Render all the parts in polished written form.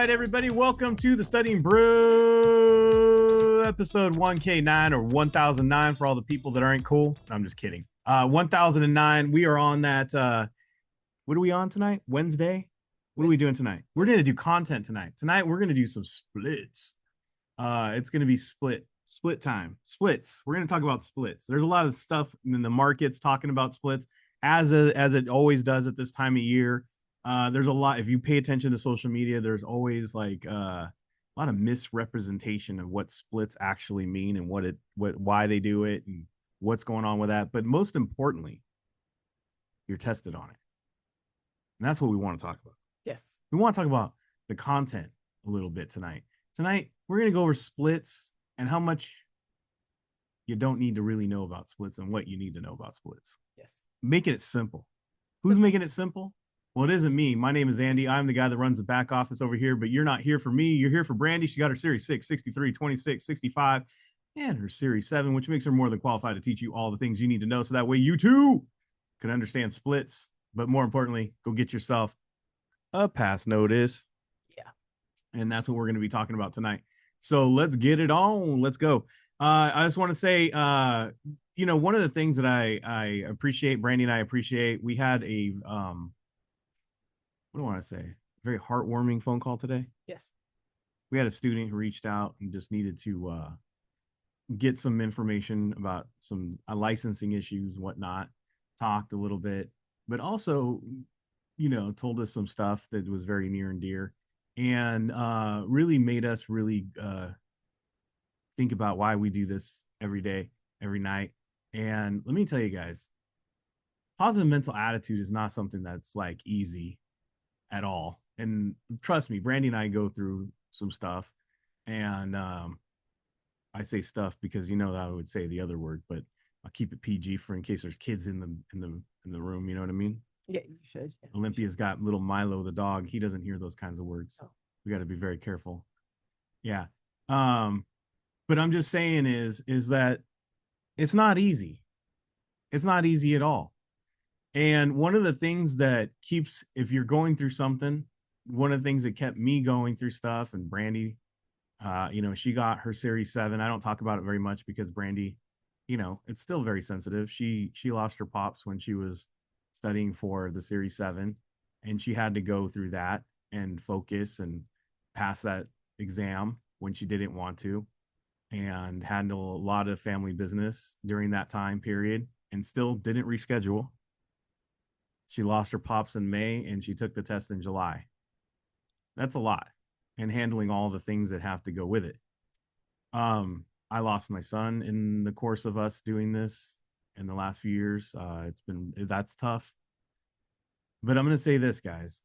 right, everybody, welcome to the Studying Brew episode 1K9 or 1009 for all the people that aren't cool. I'm just kidding. 1009. We are on that. What are we on tonight? Wednesday. What are we doing tonight? We're going to do content tonight. Tonight we're going to do some splits. It's going to be split time. Splits. We're going to talk about splits. There's a lot of stuff in the markets talking about splits, as it always does at this time of year. There's a lot. If you pay attention to social media, there's always like a lot of misrepresentation of what splits actually mean and why they do it and what's going on with that. But most importantly, you're tested on it. And that's what we want to talk about. Yes. We want to talk about the content a little bit tonight. Tonight, we're going to go over splits and how much you don't need to really know about splits and what you need to know about splits. Yes. Making it simple. Who's making it simple? Well, it isn't me. My name is Andy. I'm the guy that runs the back office over here, but you're not here for me. You're here for Brandy. She got her Series 6, 63, 26, 65, and her Series 7, which makes her more than qualified to teach you all the things you need to know so that way you too can understand splits. But more importantly, go get yourself a pass notice. Yeah. And that's what we're going to be talking about tonight. So let's get it on. Let's go. I just want to say, one of the things that I appreciate, Brandy and I appreciate, we had a, what do I want to say? Very heartwarming phone call today. Yes. We had a student who reached out and just needed to get some information about some licensing issues and whatnot, talked a little bit, but also, told us some stuff that was very near and dear and really made us really think about why we do this every day, every night. And let me tell you guys, positive mental attitude is not something that's like easy at all. And trust me, Brandy and I go through some stuff, and I say stuff because that I would say the other word, but I'll keep it PG for in case there's kids in the room. You know what I mean? Yeah, you should. Yeah, Olympia's got little Milo the dog. He doesn't hear those kinds of words. Oh. We got to be very careful. Yeah. But I'm just saying is that it's not easy. It's not easy at all. And one of the things that keeps, if you're going through something, one of the things that kept me going through stuff, and Brandy, she got her Series 7. I don't talk about it very much because Brandy, it's still very sensitive. She lost her pops when she was studying for the Series 7, and she had to go through that and focus and pass that exam when she didn't want to, and handle a lot of family business during that time period, and still didn't reschedule. She lost her pops in May and she took the test in July. That's a lot, and handling all the things that have to go with it. I lost my son in the course of us doing this in the last few years. That's tough. But I'm going to say this, guys.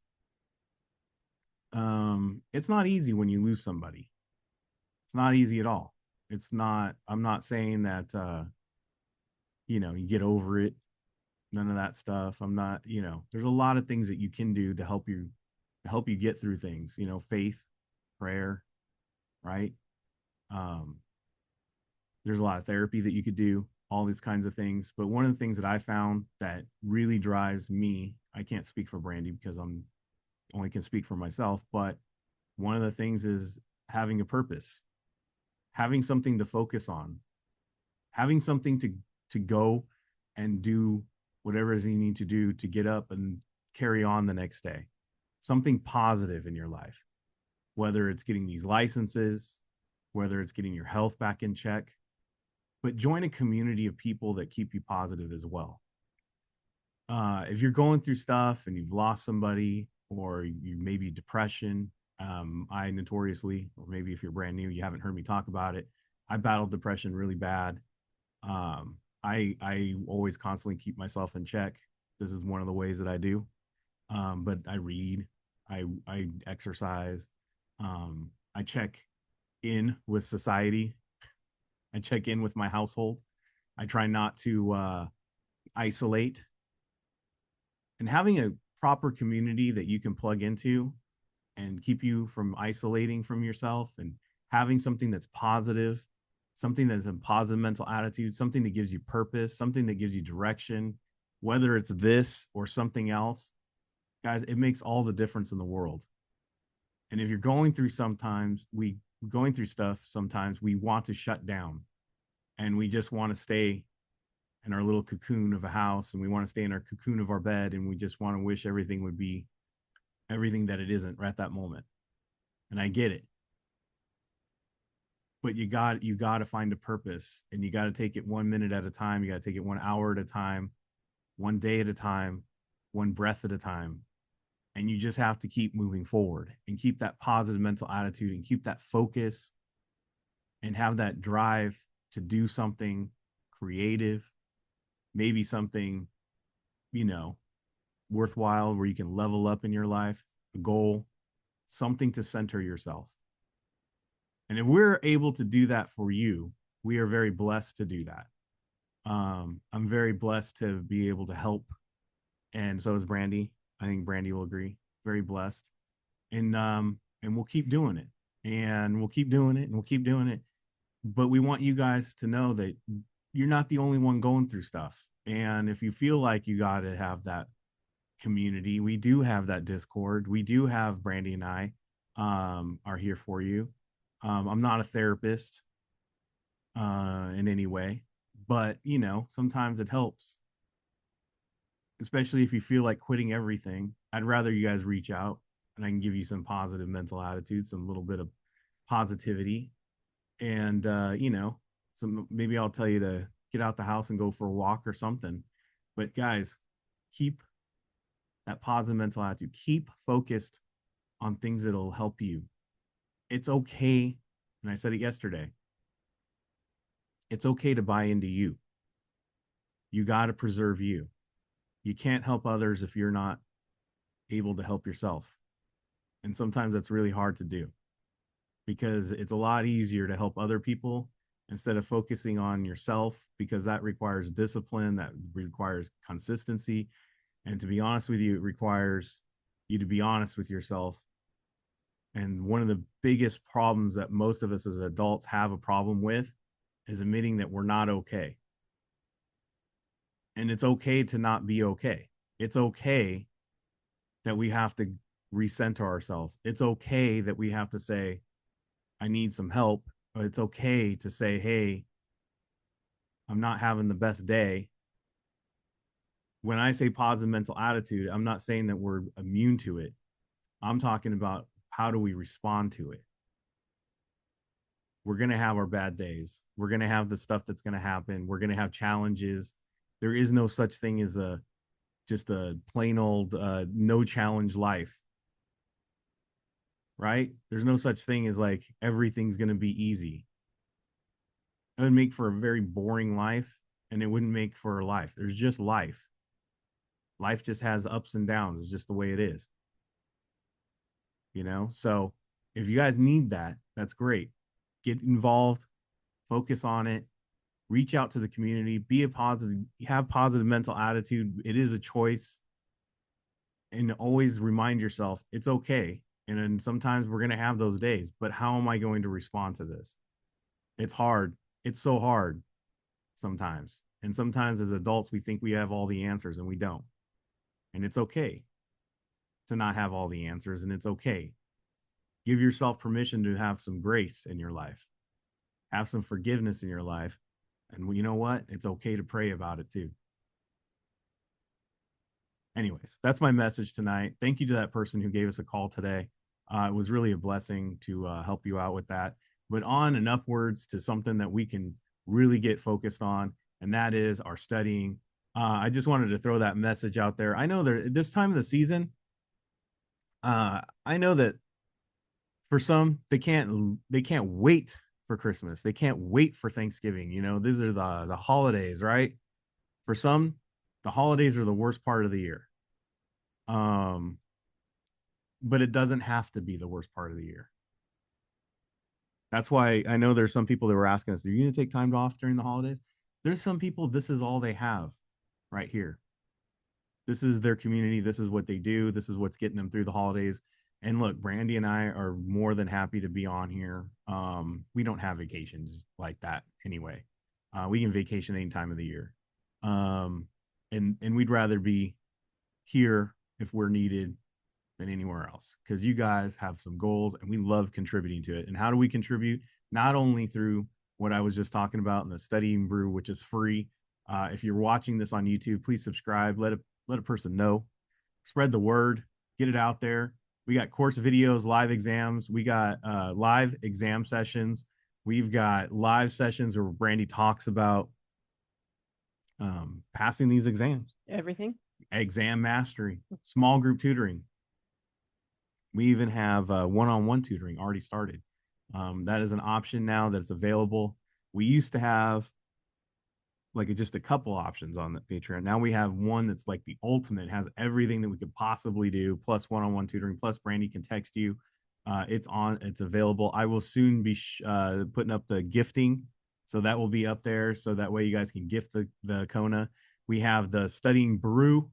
It's not easy when you lose somebody. It's not easy at all. I'm not saying that, you get over it. None of that stuff. I'm not, there's a lot of things that you can do to help you get through things, faith, prayer, right? There's a lot of therapy that you could do, all these kinds of things. But one of the things that I found that really drives me, I can't speak for Brandy because I'm only can speak for myself, but one of the things is having a purpose, having something to focus on, having something to go and do whatever it is you need to do to get up and carry on the next day. Something positive in your life, whether it's getting these licenses, whether it's getting your health back in check, but join a community of people that keep you positive as well. If you're going through stuff and you've lost somebody, or you maybe depression, I notoriously, or maybe if you're brand new, you haven't heard me talk about it, I battled depression really bad. I always constantly keep myself in check. This is one of the ways that I do. But I read, I exercise, I check in with society. I check in with my household. I try not to isolate. And having a proper community that you can plug into and keep you from isolating from yourself, and having something that's positive, something that's a positive mental attitude, something that gives you purpose, something that gives you direction, whether it's this or something else, guys, it makes all the difference in the world. And if you're going through going through stuff, sometimes we want to shut down and we just want to stay in our little cocoon of a house, and we want to stay in our cocoon of our bed, and we just want to wish everything would be everything that it isn't right at that moment. And I get it. But you got to find a purpose, and you got to take it 1 minute at a time. You got to take it 1 hour at a time, 1 day at a time, one breath at a time. And you just have to keep moving forward and keep that positive mental attitude and keep that focus and have that drive to do something creative, maybe something, you know, worthwhile where you can level up in your life, a goal, something to center yourself. And if we're able to do that for you, we are very blessed to do that. I'm very blessed to be able to help, and so is Brandy. I think Brandy will agree. Very blessed, and we'll keep doing it, and we'll keep doing it, and we'll keep doing it. But we want you guys to know that you're not the only one going through stuff. And if you feel like you got to have that community, we do have that Discord. We do have Brandy and I are here for you. I'm not a therapist in any way, but sometimes it helps, especially if you feel like quitting everything. I'd rather you guys reach out and I can give you some positive mental attitude, some little bit of positivity. And, some, maybe I'll tell you to get out the house and go for a walk or something. But guys, keep that positive mental attitude. Keep focused on things that'll help you. It's okay. And I said it yesterday. It's okay to buy into you. You got to preserve you. You can't help others if you're not able to help yourself. And sometimes that's really hard to do because it's a lot easier to help other people instead of focusing on yourself, because that requires discipline, that requires consistency. And to be honest with you, it requires you to be honest with yourself. And one of the biggest problems that most of us as adults have a problem with is admitting that we're not okay. And it's okay to not be okay. It's okay that we have to recenter ourselves. It's okay that we have to say, I need some help. But it's okay to say, hey, I'm not having the best day. When I say positive mental attitude, I'm not saying that we're immune to it. I'm talking about how do we respond to it. We're going to have our bad days. We're going to have the stuff that's going to happen. We're going to have challenges. There is no such thing as just a plain old no challenge life, right? There's no such thing as like everything's going to be easy. It would make for a very boring life, and it wouldn't make for a life. There's just life. Life just has ups and downs. It's just the way it is. So if you guys need that, that's great. Get involved, focus on it, reach out to the community, be a positive, have positive mental attitude. It is a choice. And always remind yourself it's okay. And then sometimes we're going to have those days, but how am I going to respond to this? It's hard. It's so hard sometimes. And sometimes as adults, we think we have all the answers and we don't. And it's okay to not have all the answers, and it's okay. Give yourself permission to have some grace in your life, have some forgiveness in your life. And you know what? It's okay to pray about it too. Anyways, that's my message tonight. Thank you to that person who gave us a call today. It was really a blessing to help you out with that. But on and upwards to something that we can really get focused on, and that is our studying. I just wanted to throw that message out there. I know that this time of the season, I know that for some they can't wait for Christmas. They can't wait for Thanksgiving. These are the holidays, right? For some, the holidays are the worst part of the year. But it doesn't have to be the worst part of the year. That's why I know there's some people that were asking us, are you going to take time off during the holidays? There's some people, this is all they have right here. This is their community. This is what they do. This is what's getting them through the holidays. And look, Brandy and I are more than happy to be on here. We don't have vacations like that anyway. We can vacation any time of the year. And we'd rather be here if we're needed than anywhere else, because you guys have some goals and we love contributing to it. And how do we contribute? Not only through what I was just talking about in the Studying Brew, which is free. If you're watching this on YouTube, please subscribe. Let a person know. Spread the word. Get it out there. We got course videos, live exams. We got live exam sessions. We've got live sessions where Brandy talks about passing these exams. Everything. Exam mastery, small group tutoring. We even have one-on-one tutoring already started. That is an option now that's available. We used to have like just a couple options on the Patreon. Now we have one that's like the ultimate, has everything that we could possibly do, plus one-on-one tutoring, plus Brandy can text you. It's available. I will soon be putting up the gifting, so that will be up there, so that way you guys can gift the Kona. We have the Studying Brew,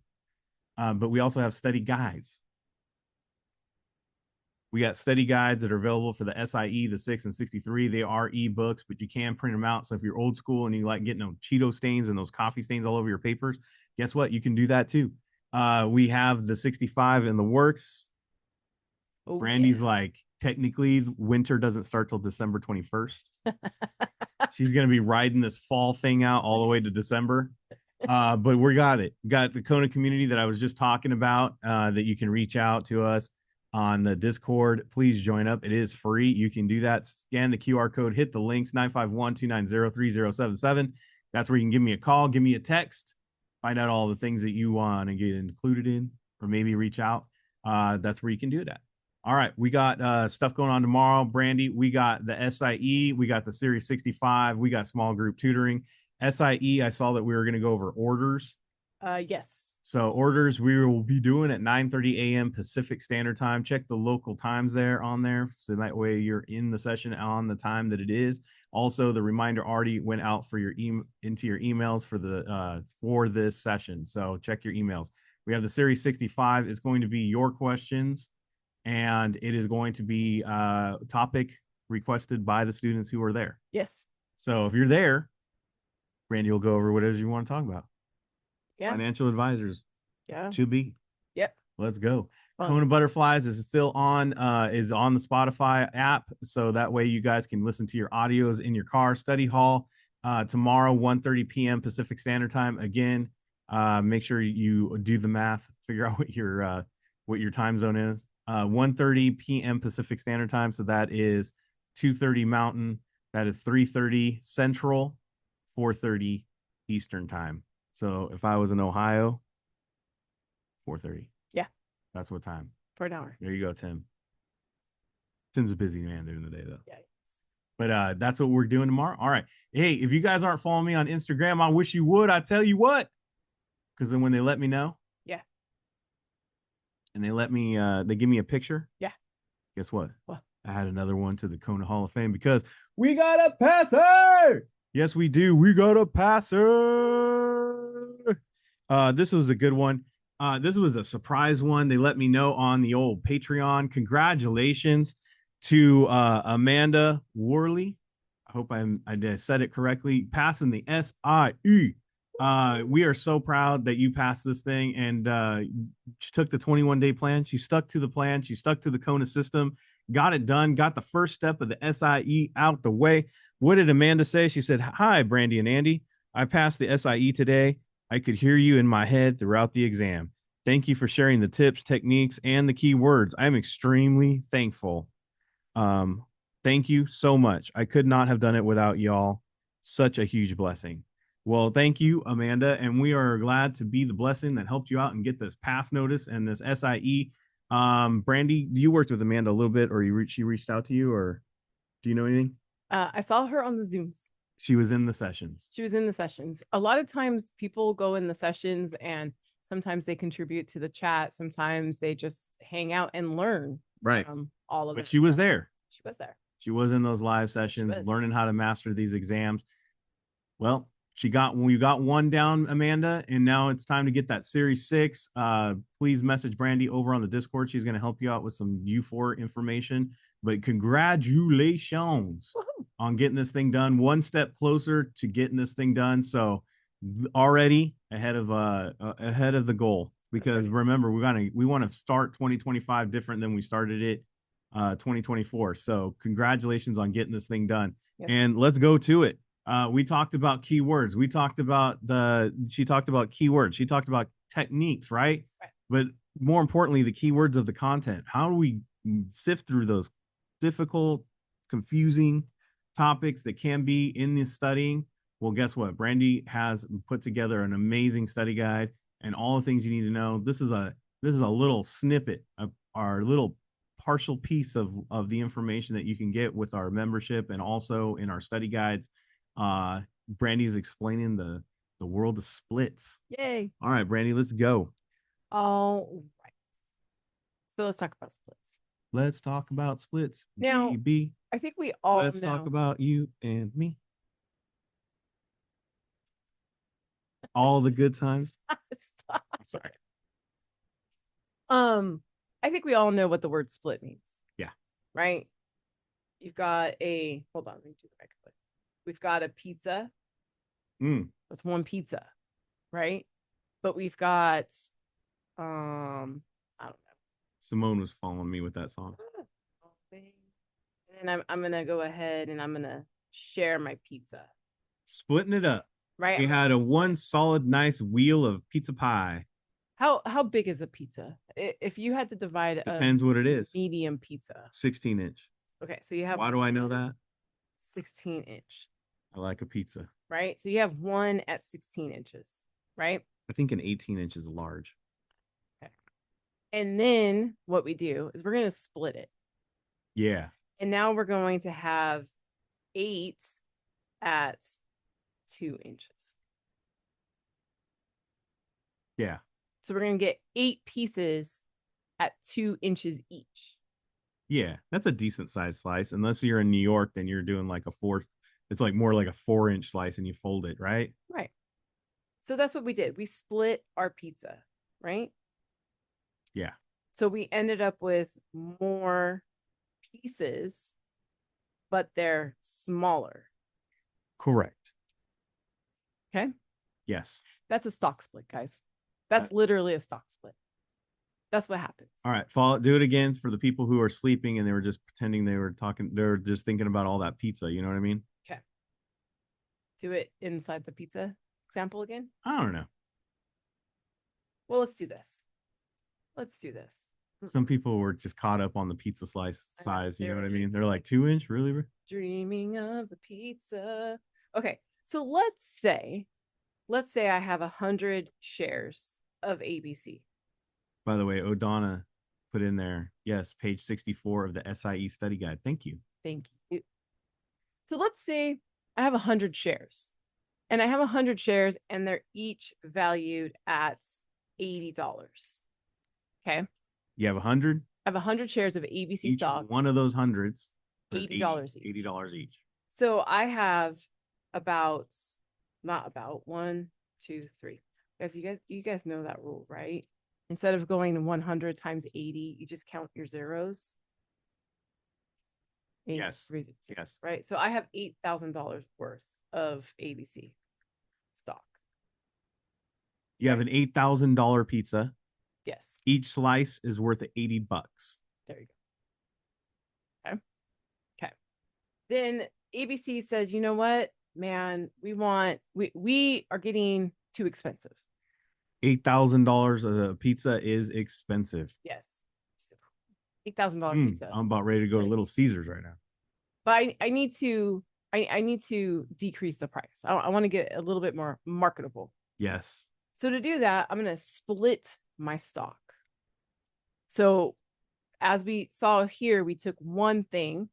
but we also have study guides. We got study guides that are available for the SIE, the 6 and 63. They are ebooks, but you can print them out. So if you're old school and you like getting those Cheeto stains and those coffee stains all over your papers, guess what? You can do that too. We have the 65 in the works. Oh, Brandy's like, technically, winter doesn't start till December 21st. She's going to be riding this fall thing out all the way to December. But we got it. We got the Kona community that I was just talking about, that you can reach out to us on the Discord. Please join up. It is free. You can do that. Scan the QR code, hit the links, 951-290-3077. That's where you can give me a call, give me a text, find out all the things that you want to get included in, or maybe reach out. That's where you can do that. All right, we got stuff going on tomorrow. Brandy, we got the SIE, we got the Series 65, we got small group tutoring. SIE, I saw that we were going to go over orders. Yes. So orders we will be doing at 9:30 a.m. Pacific Standard Time. Check the local times there on there, so that way you're in the session on the time that it is. Also, the reminder already went out for your into your emails for this session. So check your emails. We have the Series 65. It's going to be your questions, and it is going to be topic requested by the students who are there. Yes. So if you're there, Randy will go over whatever you want to talk about. Yeah. Financial advisors. Yeah. To be. Yep. Let's go. KonaButterflyz is still on the Spotify app, so that way you guys can listen to your audios in your car. Study hall tomorrow, 1:30 p.m. Pacific Standard Time. Again, make sure you do the math, figure out what your time zone is. 1:30 p.m. Pacific Standard Time, so that is 2:30 Mountain. That is 3:30 Central, 4:30 Eastern Time. So if I was in Ohio, 4:30. Yeah. That's what time. For an hour. There you go, Tim. Tim's a busy man during the day, though. Yeah. But that's what we're doing tomorrow. All right. Hey, if you guys aren't following me on Instagram, I wish you would. I tell you what. Because then when they let me know. Yeah. And they let me, they give me a picture. Yeah. Guess what? What? I had another one to the Kona Hall of Fame because we got a passer. Yes, we do. We got a passer. This was a good one. This was a surprise one. They let me know on the old Patreon. Congratulations to Amanda Worley. I hope I said it correctly. Passing the SIE. We are so proud that you passed this thing, and she took the 21-day plan. She stuck to the plan. She stuck to the Kona system, got it done, got the first step of the SIE out the way. What did Amanda say? She said, "Hi, Brandy and Andy. I passed the SIE today. I could hear you in my head throughout the exam. Thank you for sharing the tips, techniques, and the key words. I'm extremely thankful. Thank you so much. I could not have done it without y'all. Such a huge blessing." Well, thank you, Amanda, and we are glad to be the blessing that helped you out and get this pass notice and this SIE. Brandy, you worked with Amanda a little bit, or she reached out to you, or do you know anything? I saw her on the Zooms. She was in the sessions. She was in the sessions. A lot of times people go in the sessions and sometimes they contribute to the chat. Sometimes they just hang out and learn. Right. All of it. But she was there. She was there. She was in those live sessions, learning how to master these exams. Well, we got one down, Amanda, and now it's time to get that Series 6. Please message Brandy over on the Discord. She's going to help you out with some U4 information. But congratulations on getting this thing done. One step closer to getting this thing done. So already ahead of the goal. because remember, we want to start 2025 different than we started it 2024. So congratulations on getting this thing done. Yes. And let's go to it. We talked about keywords. She talked about keywords. She talked about techniques, right? But more importantly, the keywords of the content. How do we sift through those difficult, confusing topics that can be in this studying? Well, guess what? Brandy has put together an amazing study guide and all the things you need to know. This is a little snippet of our little partial piece of the information that you can get with our membership and also in our study guides. Brandy's explaining the world of splits. Yay. All right, Brandy, let's go. All right. So let's talk about splits. Let's talk about splits. Now, baby. I think we all Let's talk about you and me. All the good times. Stop. Sorry. I think we all know what the word split means. Yeah. Right? You've got hold on, let me do the right click. We've got a pizza. That's one pizza, right? But we've got I don't know. Simone was following me with that song. And I'm gonna go ahead and I'm gonna share my pizza. Splitting it up. Right. We had one solid, nice wheel of pizza pie. How big is a pizza? If you had to divide depends what it is. Medium pizza. 16-inch. Okay, so you have. Why do I know that? 16-inch. I like a pizza. Right, so you have one at 16 inches, right? I think an 18-inch is large. Okay. And then what we do is we're going to split it. Yeah. And now we're going to have 8 at 2 inches. Yeah. So we're going to get 8 pieces at 2 inches each. Yeah, that's a decent sized slice. Unless you're in New York, then you're doing like it's like more like a 4-inch slice and you fold it, right? Right. So that's what we did. We split our pizza, right? Yeah. So we ended up with more pieces, but they're smaller. Correct. Okay. Yes. That's a stock split, guys. That's literally a stock split. That's what happens. All right, do it again for the people who are sleeping and they were just pretending they were talking. They're just thinking about all that pizza. You know what I mean? Okay. Do it inside the pizza example again. I don't know. Well, let's do this. Some people were just caught up on the pizza slice size. You know what I mean? They're like 2-inch, really? Dreaming of the pizza. Okay, so let's say I have 100 shares of ABC. By the way, O'Donna put in there, yes, page 64 of the SIE study guide. Thank you. Thank you. So let's say I have 100 shares and I have 100 shares and they're each valued at $80. Okay. You have 100? I have 100 shares of ABC stock. One of those hundreds, $80 each. $80 each. So I have not about 1, 2, 3. Guys, you guys know that rule, right? Instead of going 100 times 80, you just count your zeros. Yes. Yes. Right. So I have $8,000 worth of ABC stock. You have an $8,000 pizza. Yes. Each slice is worth $80. There you go. Okay. Okay. Then ABC says, you know what, man, we are getting too expensive. $8,000 a pizza is expensive. Yes. $8,000 pizza. I'm about ready to go to Little Caesars right now. But I need to decrease the price. I want to get a little bit more marketable. Yes. So to do that, I'm going to split my stock. So as we saw here, we took one thing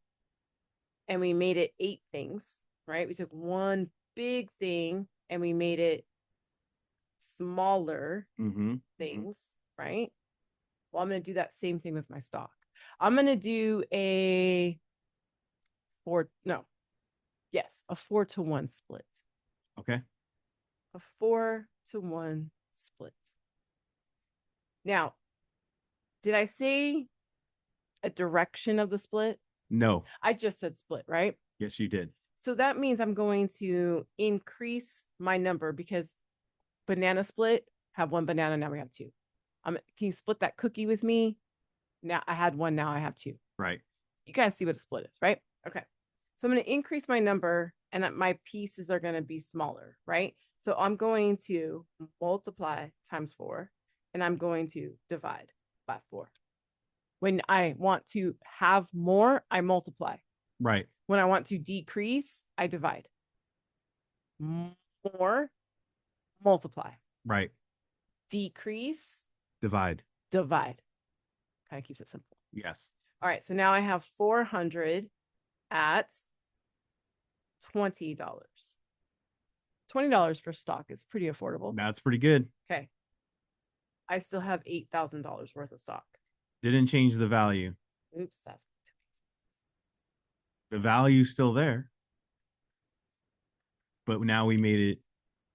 and we made it 8 things, right? We took one big thing and we made it smaller things, right? Well, I'm going to do that same thing with my stock. I'm going to do a 4-to-1 split. Okay. A 4-to-1 split. Now, did I say a direction of the split? No. I just said split, right? Yes, you did. So that means I'm going to increase my number because banana split, have 1 banana, now we have 2. Can you split that cookie with me? Now I had one, now I have two. Right. You guys see what a split is, right? Okay. So I'm going to increase my number and my pieces are going to be smaller, right? So I'm going to multiply times 4 and I'm going to divide by 4. When I want to have more, I multiply. Right. When I want to decrease, I divide. More, multiply. Right. Decrease, Divide. divide. Kind of keeps it simple. Yes. All right. So now I have 400 at $20. $20 for stock is pretty affordable. That's pretty good. Okay. I still have $8,000 worth of stock. Didn't change the value. Oops, that's The value's still there. But now we made it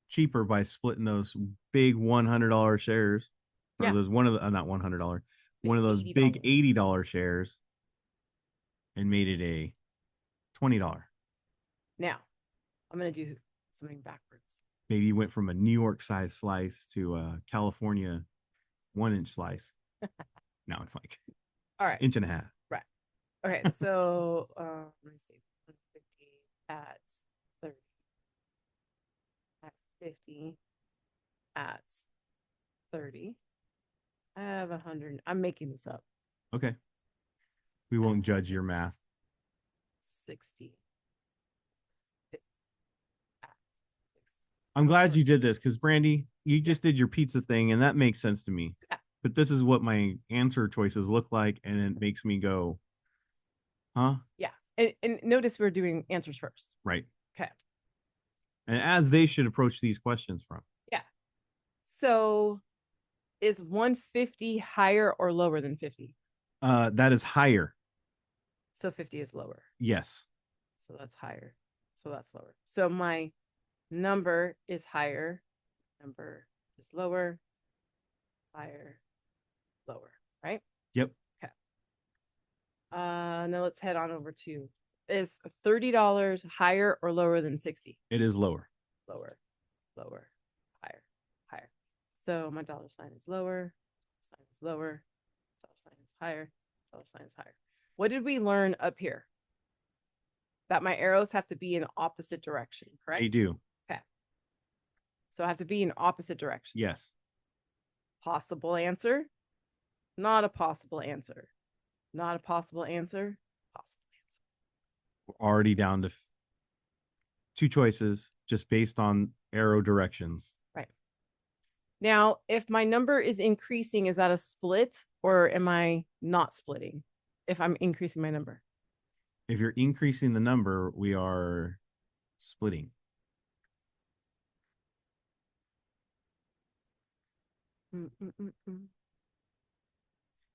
cheaper by splitting those big $100 shares. Or those one of the not $100, one of those big $80 shares and made it a $20. Now, I'm going to do something backwards. Maybe you went from a New York size slice to a California 1-inch slice. Now it's like all right, inch and a half. Right. Okay. So let me see. 150 at 30 at 50 at 30. I have 100. I'm making this up. Okay. We won't judge your math. 60. I'm glad you did this because Brandy, you just did your pizza thing and that makes sense to me. But this is what my answer choices look like, and it makes me go, huh? Yeah. And notice we're doing answers first. Right. Okay. And as they should approach these questions from. Yeah. So is 150 higher or lower than 50? That is higher. So 50 is lower. Yes. So that's higher. So that's lower. So my number is higher. Number is lower. Higher. Lower. Right? Yep. Okay. Now let's head on over to, is $30 higher or lower than 60? It is lower. Lower. Lower. Higher. Higher. So my dollar sign is lower. Sign is lower. Dollar sign is higher. Dollar sign is higher. What did we learn up here? That my arrows have to be in opposite direction, correct? They do. Okay. So I have to be in opposite direction. Yes. Possible answer. Not a possible answer. Not a possible answer. Possible answer. We're already down to 2 choices just based on arrow directions. Right. Now, if my number is increasing, is that a split or am I not splitting if I'm increasing my number? If you're increasing the number, we are splitting.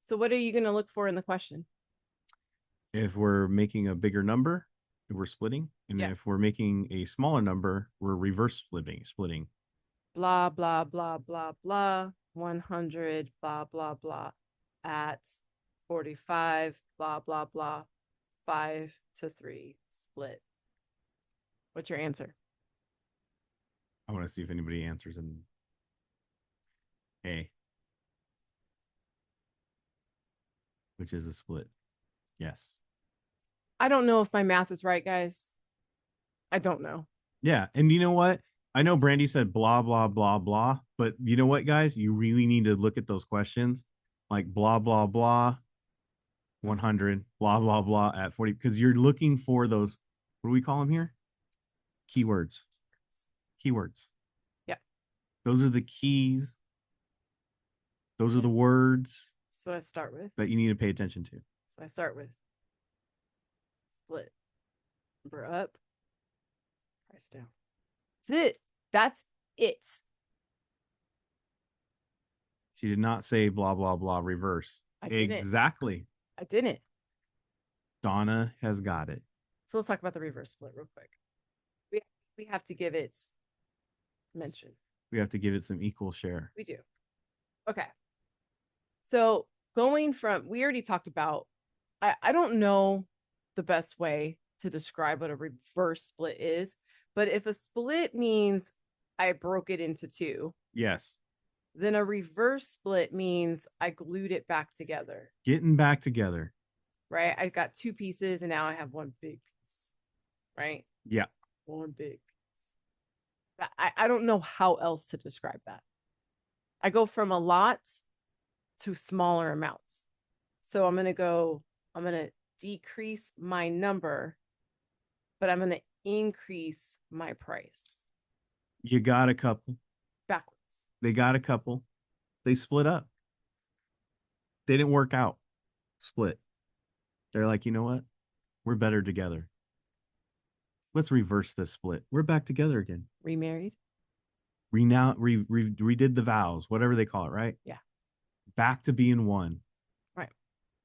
So what are you going to look for in the question? If we're making a bigger number, we're splitting. And if we're making a smaller number, we're reverse splitting. Blah, blah, blah, blah, blah. 100, blah, blah, blah. At 45, blah, blah, blah. 5 to 3 split. What's your answer? I want to see if anybody answers in A, which is a split. Yes. I don't know if my math is right, guys. I don't know. Yeah. And you know what? I know Brandy said blah, blah, blah, blah. But you know what, guys? You really need to look at those questions like blah, blah, blah, 100, blah, blah, blah at 40, because you're looking for those. What do we call them here? Keywords. Keywords. Yeah. Those are the keys. Those are the words. That's what I start with. That you need to pay attention to. So I start with split. Number up. Price down. That's it. That's it. She did not say blah, blah, blah, reverse. I didn't. Exactly. I didn't. Donna has got it. So let's talk about the reverse split real quick. We have to give it mention. We have to give it some equal share. We do. Okay. So going from, we already talked about, I don't know the best way to describe what a reverse split is, but if a split means I broke it into 2. Yes. Then a reverse split means I glued it back together, Getting back together. right? I got two pieces and now I have one big piece, right? Yeah. One big piece. I don't know how else to describe that. I go from a lot to smaller amounts. So I'm going to decrease my number, but I'm going to increase my price You got a couple. backwards. They got a couple. They split up. They didn't work out. Split. They're like, you know what? We're better together. Let's reverse this split. We're back together again. Remarried? Redid the vows, whatever they call it, right? Yeah. Back to being one. Right.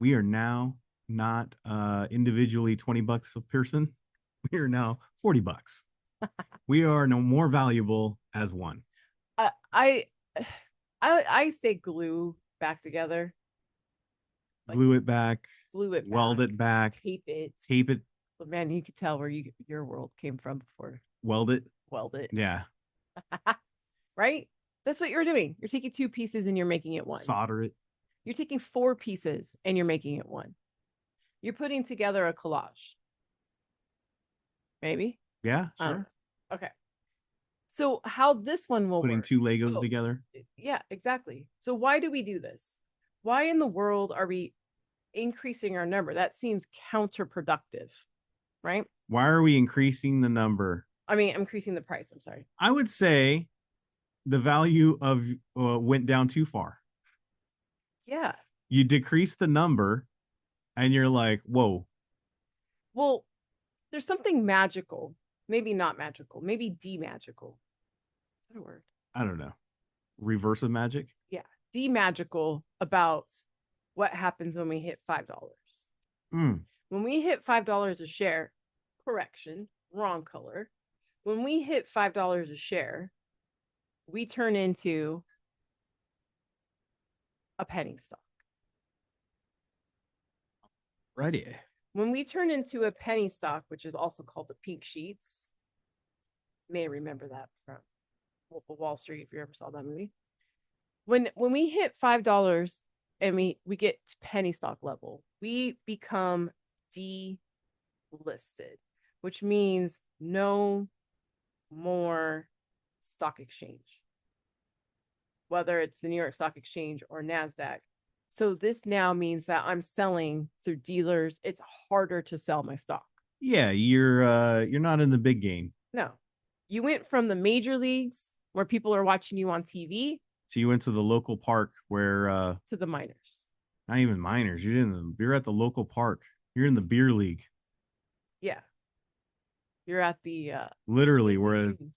We are now not individually $20 a person. We are now $40. We are no more valuable as one. I I say glue back together. Like, glue it back, glue it weld back, it back, tape it. But man, you could tell where your world came from before. Weld it. Yeah. Right? That's what you're doing. You're taking two pieces and you're making it one. Solder it. You're taking four pieces and you're making it one. You're putting together a collage. Maybe? Yeah, sure. Okay. So how this one will putting work, two Legos together. Yeah, exactly. So why do we do this? Why in the world are we increasing our number? That seems counterproductive, right? Why are we increasing the number? I mean, I'm increasing the price. I'm sorry. I would say the value of went down too far. Yeah. You decrease the number and you're like, whoa. Well, there's something magical. Maybe not magical. Maybe de-magical. Is that a word? I don't know. Reverse of magic? Yeah. De-magical about what happens when we hit $5. Mm. When we hit $5 a share, correction, wrong color. When we hit $5 a share, we turn into a penny stock. Righty. When we turn into a penny stock, which is also called the pink sheets, you may remember that from Wolf of Wall Street if you ever saw that movie. When we hit $5 and we get to penny stock level, we become delisted, which means no more stock exchange, whether it's the New York Stock Exchange or NASDAQ. So this now means that I'm selling through dealers. It's harder to sell my stock. Yeah, you're not in the big game. No. You went from the major leagues where people are watching you on TV. So you went to the local park where to the minors. Not even minors. You're at the local park. You're in the beer league. Yeah. You're at the literally where the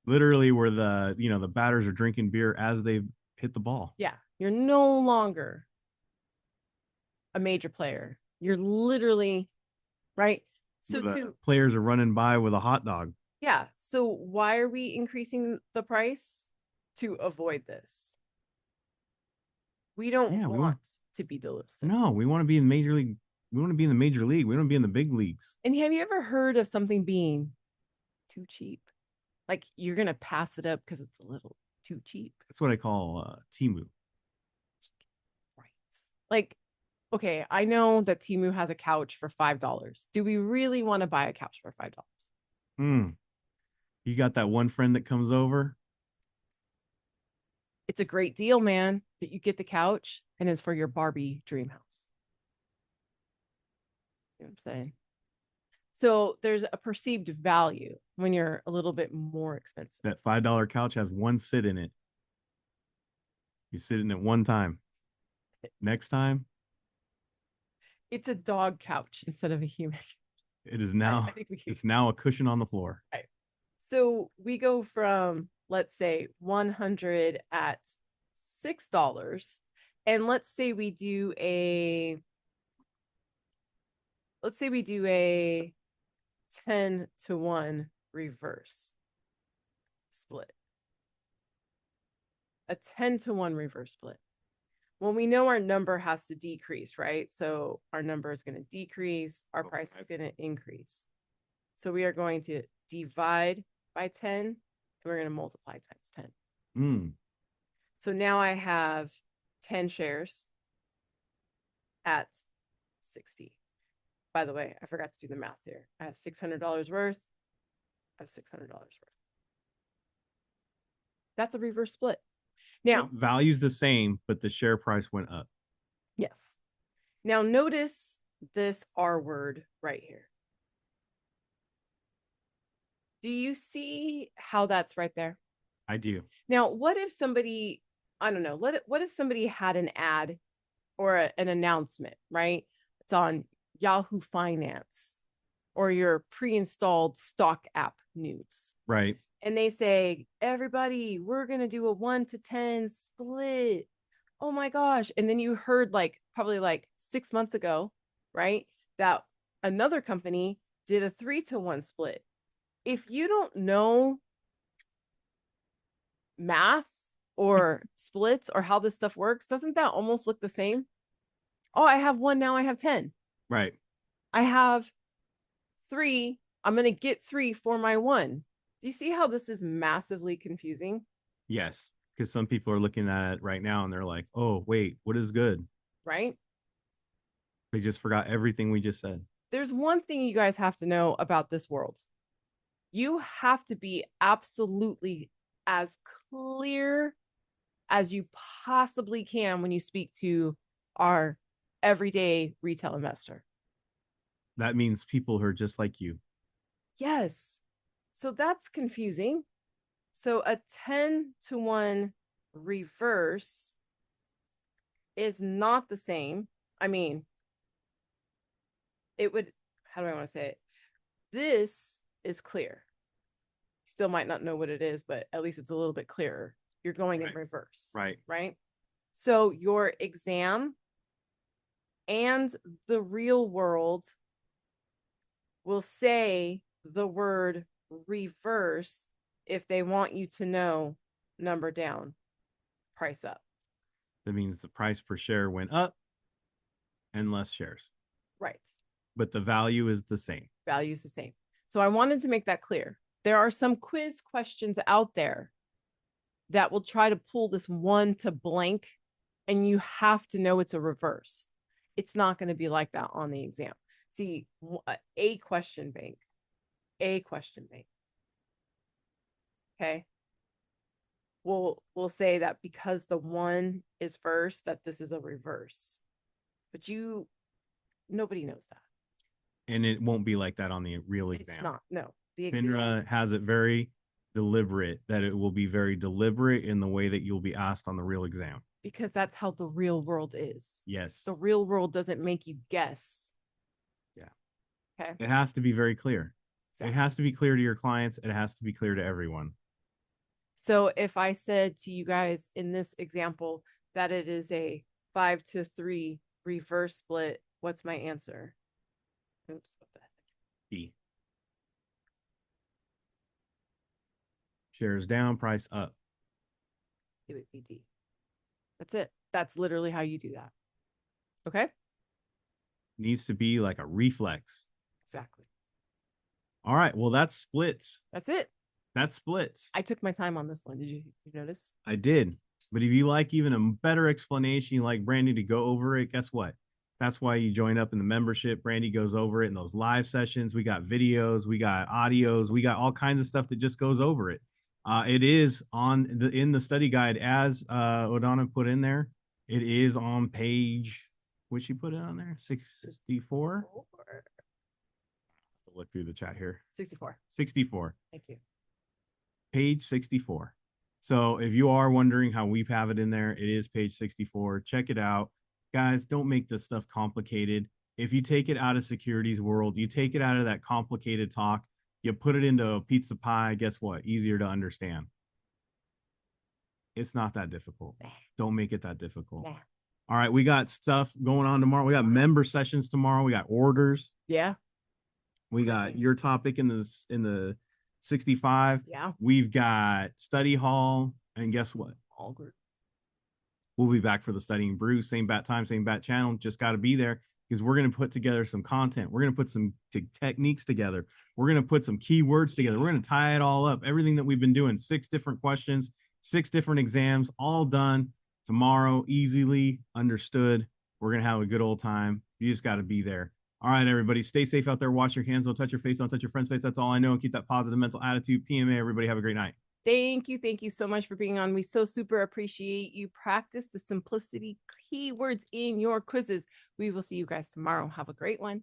the batters are drinking beer as they hit the ball. Yeah. You're no longer a major player. You're literally right. So the players are running by with a hot dog. Yeah. So why are we increasing the price? To avoid this. We don't want to be delisted. No, we want to be in major league. We want to be in the major league. We want to be in the big leagues. And have you ever heard of something being too cheap? Like you're going to pass it up because it's a little too cheap. That's what I call Temu. Right. Like, okay, I know that Temu has a couch for $5. Do we really want to buy a couch for $5? You got that one friend that comes over. It's a great deal, man, that you get the couch and it's for your Barbie dream house. You know what I'm saying? So there's a perceived value when you're a little bit more expensive. That $5 couch has one sit in it. You sit in it one time. Next time, it's a dog couch instead of a human. It is now. It's now a cushion on the floor. Right. So we go from, let's say, 100 at $6, and let's say we do a 10-to-1 reverse split. A 10-to-1 reverse split. Well, we know our number has to decrease, right? So our number is going to decrease, our price is going to increase. So we are going to divide by 10, and we're going to multiply times 10. So now I have 10 shares at 60. By the way, I forgot to do the math here. I have $600 worth. I have $600 worth. That's a reverse split. Now, value's the same, but the share price went up. yes. Now notice this R word right here. Do you see how that's right there? I do. Now, what if somebody, I don't know, what if somebody had an ad or an announcement, right? It's on Yahoo Finance or your pre-installed stock app news. Right. And they say, everybody, we're going to do a 1 to 10 split. Oh my gosh. And then you heard probably 6 months ago, right? That another company did a 3 to 1 split. If you don't know math or splits or how this stuff works, doesn't that almost look the same? Oh, I have 1, now I have 10. Right. I have 3. I'm going to get 3 for my 1. Do you see how this is massively confusing? Yes, because some people are looking at it right now and they're like, oh, wait, what is good? Right? They just forgot everything we just said. There's one thing you guys have to know about this world. You have to be absolutely as clear as you possibly can when you speak to our everyday retail investor. That means people who are just like you. Yes. So that's confusing. So a 10 to 1 reverse is not the same. I mean, it would, how do I want to say it? This is clear. Still might not know what it is, but at least it's a little bit clearer. You're going in reverse. Right. Right. So your exam and the real world will say the word reverse if they want you to know number down, price up. That means the price per share went up and less shares. Right. But the value is the same. Value is the same. So I wanted to make that clear. There are some quiz questions out there that will try to pull this 1 to blank, and you have to know it's a reverse. It's not going to be like that on the exam. See, a question bank. Okay. We'll say that because the 1 is first, that this is a reverse. But nobody knows that. And it won't be like that on the real exam. It's not. No. The exam FINRA has it very deliberate, that it will be very deliberate in the way that you'll be asked on the real exam. Because that's how the real world is. Yes. The real world doesn't make you guess. Yeah. Okay. It has to be very clear. Exactly. It has to be clear to your clients. It has to be clear to everyone. So if I said to you guys in this example that it is a 5 to 3 reverse split, what's my answer? Oops, what the heck? B. Shares down, price up. It would be D. That's it. That's literally how you do that. Okay? Needs to be like a reflex. Exactly. All right. Well, that's splits. That's it. That's splits. I took my time on this one. Did you notice? I did. But if you like even a better explanation, you like Brandy to go over it, guess what? That's why you join up in the membership. Brandy goes over it in those live sessions. We got videos, we got audios, we got all kinds of stuff that just goes over it. It is in the study guide, as Odana put in there. It is on page, what she put it on there? 64. Look through the chat here. 64. 64. Thank you. Page 64. So if you are wondering how we have it in there, it is page 64. Check it out. Guys, don't make this stuff complicated. If you take it out of securities world, you take it out of that complicated talk, you put it into a pizza pie, guess what? Easier to understand. It's not that difficult. Don't make it that difficult. All right, we got stuff going on tomorrow. We got member sessions tomorrow. We got orders. Yeah. We got your topic in the 65. Yeah. We've got study hall, and guess what? All group. We'll be back for the Studying Brew, same bat time, same bat channel. Just got to be there because we're going to put together some content. We're going to put some techniques together. We're going to put some keywords together. We're going to tie it all up. Everything that we've been doing, 6 different questions, 6 different exams, all done tomorrow, easily understood. We're going to have a good old time. You just got to be there. All right, everybody, stay safe out there. Wash your hands. Don't touch your face. Don't touch your friend's face. That's all I know. And keep that positive mental attitude. PMA, everybody, have a great night. Thank you. Thank you so much for being on. We so super appreciate you. Practice the simplicity keywords in your quizzes. We will see you guys tomorrow. Have a great one.